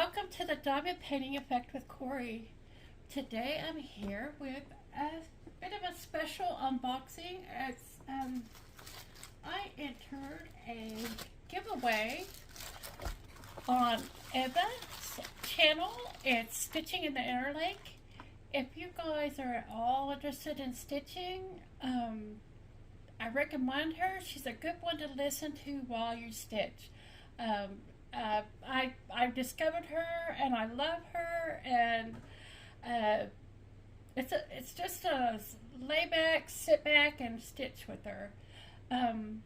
Welcome to the Diamond Painting Effect with Cori. Today I'm here with a bit of a special unboxing. I entered a giveaway on Eva's channel. It's Stitching in the Interlake. If you guys are at all interested in stitching, I recommend her. She's a good one to listen to while you stitch. I've discovered her and I love her, and it's just a lay back, sit back, and stitch with her. And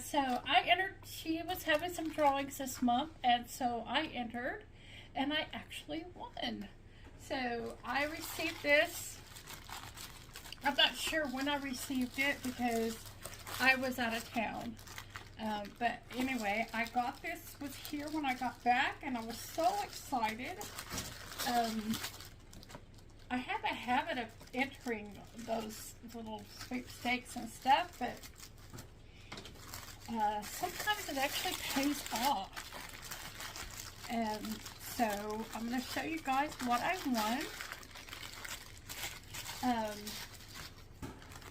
so I entered. She was having some drawings this month, and so I entered, and I actually won. So I received this. I'm not sure when I received it because I was out of town. But anyway, I got this, was here when I got back, and I was so excited. I have a habit of entering those little sweepstakes and stuff, but sometimes it actually pays off. And so I'm going to show you guys what I won.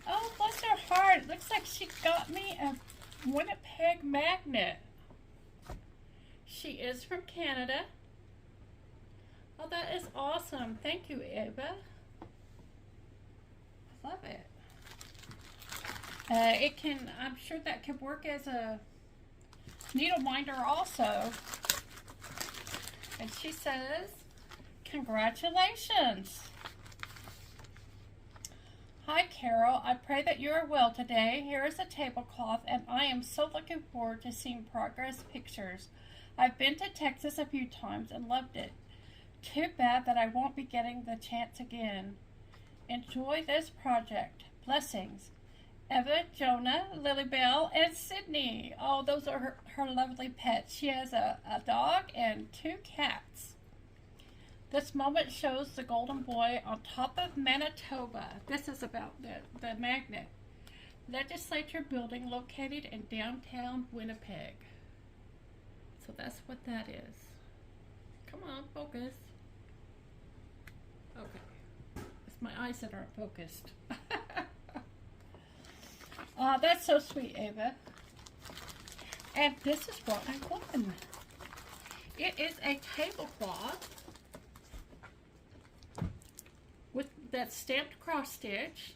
Oh, bless her heart. Looks like she got me a Winnipeg magnet. She is from Canada. Oh, that is awesome. Thank you, Eva. I love it. I'm sure that could work as a needle minder also. And she says, congratulations. Hi, Carol. I pray that you are well today. Here is a tablecloth, and I am so looking forward to seeing progress pictures. I've been to Texas a few times and loved it. Too bad that I won't be getting the chance again. Enjoy this project. Blessings. Eva, Jonah, Lilybell, and Sydney. Oh, those are her lovely pets. She has a dog and 2 cats. This moment shows the golden boy on top of Manitoba. This is about the magnet. Legislature building located in downtown Winnipeg. So that's what that is. Come on, focus. Okay. It's my eyes that aren't focused. That's so sweet, Ava. And this is what I won. It is a tablecloth with that stamped cross stitch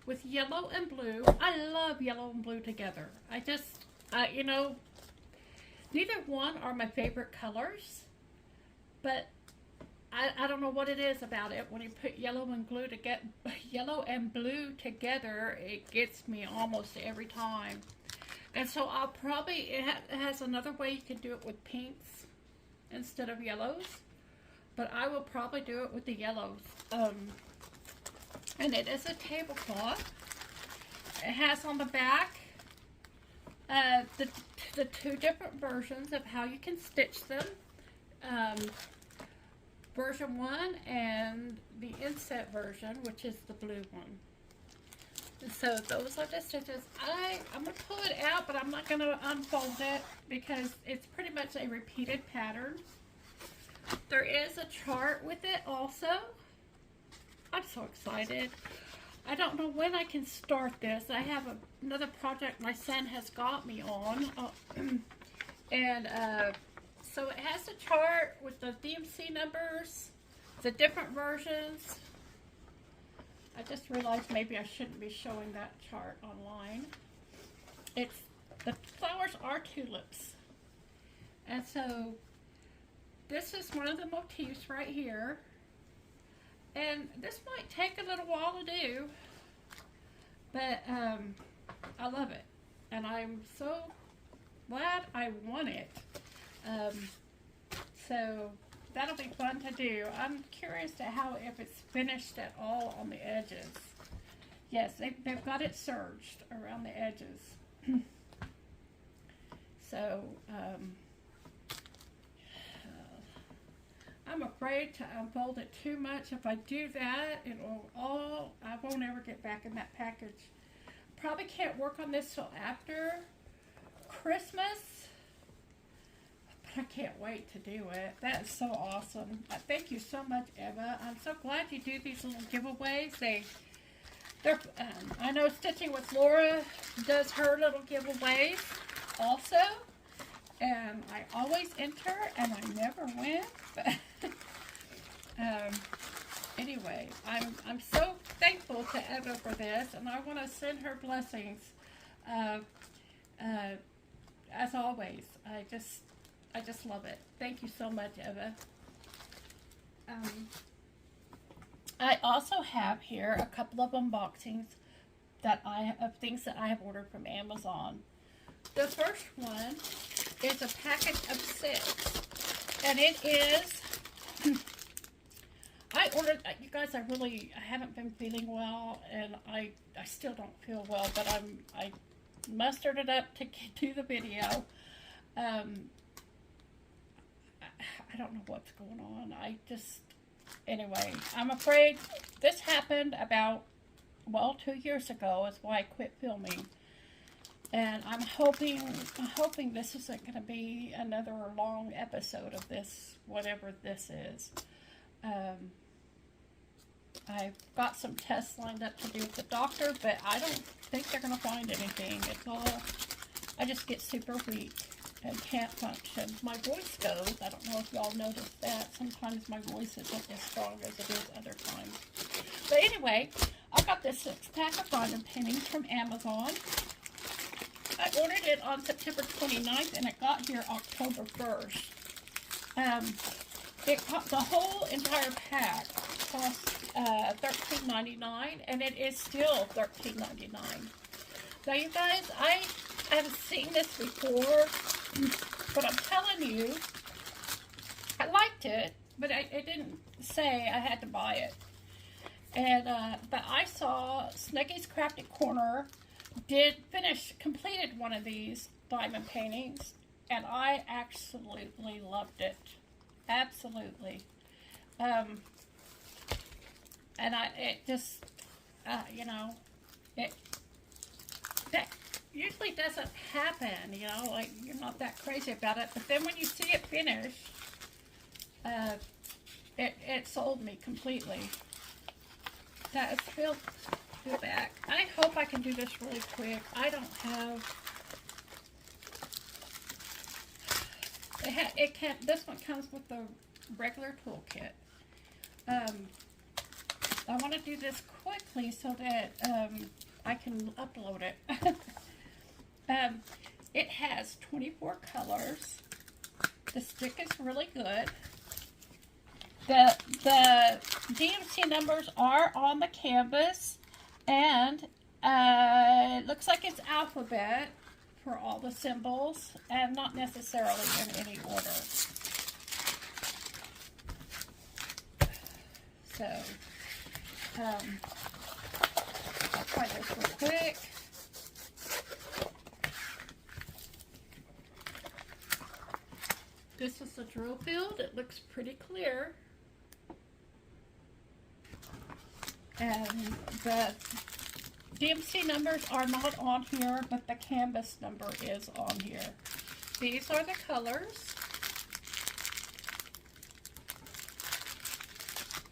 with yellow and blue. I love yellow and blue together. I just, you know, neither one are my favorite colors, but I don't know what it is about it. When you put yellow and blue together, it gets me almost every time. And so I'll probably, it has another way you can do it with pinks instead of yellows. But I will probably do it with the yellows. And it is a tablecloth. It has on the back the 2 different versions of how you can stitch them. Version 1 and the inset version, which is the blue one. And so those are the stitches. I'm going to pull it out, but I'm not going to unfold it because it's pretty much a repeated pattern. There is a chart with it also. I'm so excited. I don't know when I can start this. I have another project my son has got me on. So it has a chart with the DMC numbers, the different versions. I just realized maybe I shouldn't be showing that chart online. The flowers are tulips. And so this is one of the motifs right here. And this might take a little while to do, but I love it. And I'm so glad I won it. So that'll be fun to do. I'm curious to if it's finished at all on the edges. Yes, they've got it serged around the edges. So, I'm afraid to unfold it too much. If I do that, I won't ever get back in that package. Probably can't work on this till after Christmas. I can't wait to do it. That is so awesome. Thank you so much, Eva. I'm so glad you do these little giveaways. They're I know Stitching with Laura does her little giveaways also, and I always enter and I never win. But anyway, I'm so thankful to Eva for this, and I want to send her blessings. As always, I just love it. Thank you so much, Eva. I also have here a couple of unboxings of things that I have ordered from Amazon. The first one is a package of 6, and it is. I ordered, you guys. I haven't been feeling well, and I still don't feel well, but I mustered it up to do the video. I don't know what's going on. Anyway, I'm afraid this happened about, 2 years ago is why I quit filming. And I'm hoping this isn't going to be another long episode of this, whatever this is. I've got some tests lined up to do with the doctor, but I don't think they're going to find anything. I just get super weak and can't function. My voice goes. I don't know if y'all noticed that. Sometimes my voice isn't as strong as it is other times. But anyway, I got this 6-pack of diamond paintings from Amazon. I ordered it on September 29th, and it got here October 1st. The whole entire pack cost $13.99, and it is still $13.99. Now, you guys, I have seen this before, but I'm telling you, I liked it, but it didn't say I had to buy it. And but I saw Snuggy's Crafted Corner completed one of these diamond paintings, and I absolutely loved it. Absolutely. And that usually doesn't happen, like you're not that crazy about it, but then when you see it finished, it sold me completely. That is filled back. I hope I can do this really quick. I don't have, this one comes with the regular toolkit. I want to do this quickly so that I can upload it. It has 24 colors. The stick is really good. The DMC numbers are on the canvas, and it looks like it's alphabet for all the symbols, and not necessarily in any order. So, I'll try this real quick. This is the drill field. It looks pretty clear. And the DMC numbers are not on here, but the canvas number is on here. These are the colors.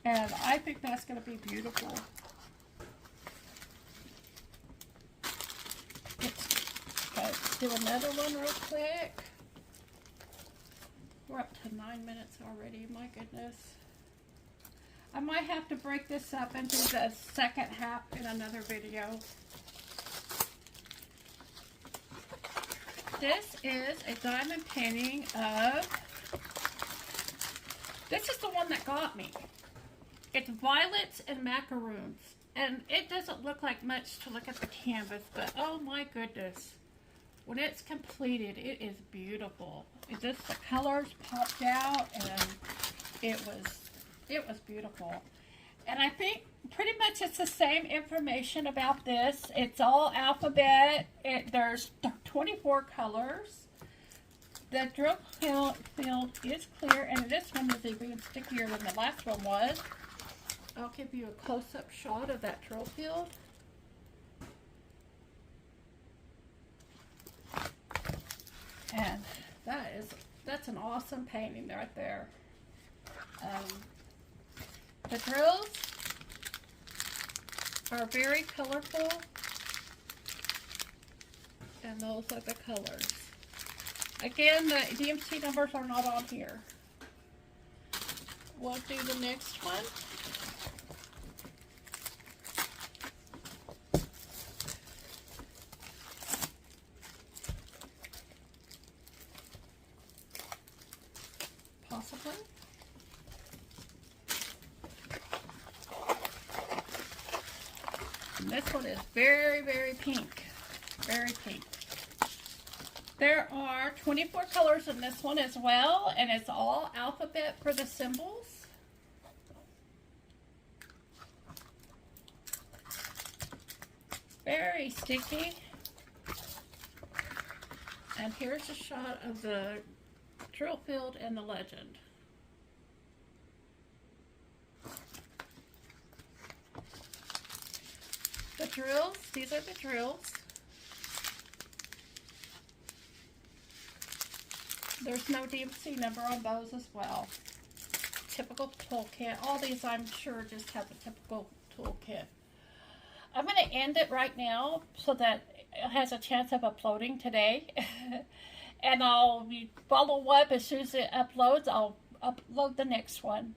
And I think that's going to be beautiful. Let's do another one real quick. We're up to 9 minutes already, my goodness. I might have to break this up into the second half in another video. This is a diamond painting of, this is the one that got me. It's violets and macaroons. And it doesn't look like much to look at the canvas, but oh my goodness. When it's completed, it is beautiful. The colors popped out, and it was beautiful. And I think pretty much it's the same information about this. It's all alphabet. There's 24 colors. The drill field is clear, and this one is even stickier than the last one was. I'll give you a close-up shot of that drill field. And That's an awesome painting right there. The drills are very colorful, and those are the colors. Again, the DMC numbers are not on here. We'll do the next one. Possibly. And this one is very, very pink. Very pink. There are 24 colors in this one as well, and it's all alphabet for the symbols. Very sticky. And here's a shot of the drill field and the legend. The drills, these are the drills. There's no DMC number on those as well. Typical toolkit. All these I'm sure just have a typical toolkit. I'm going to end it right now so that it has a chance of uploading today. And I'll follow up as soon as it uploads. I'll upload the next one.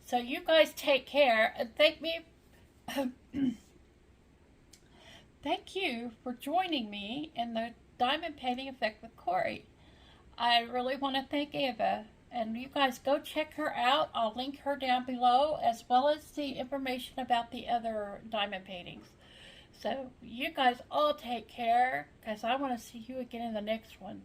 So you guys take care and thank you for joining me in the diamond painting effect with Cori. I really want to thank Eva, and you guys go check her out. I'll link her down below, as well as the information about the other diamond paintings. So you guys all take care, because I want to see you again in the next one.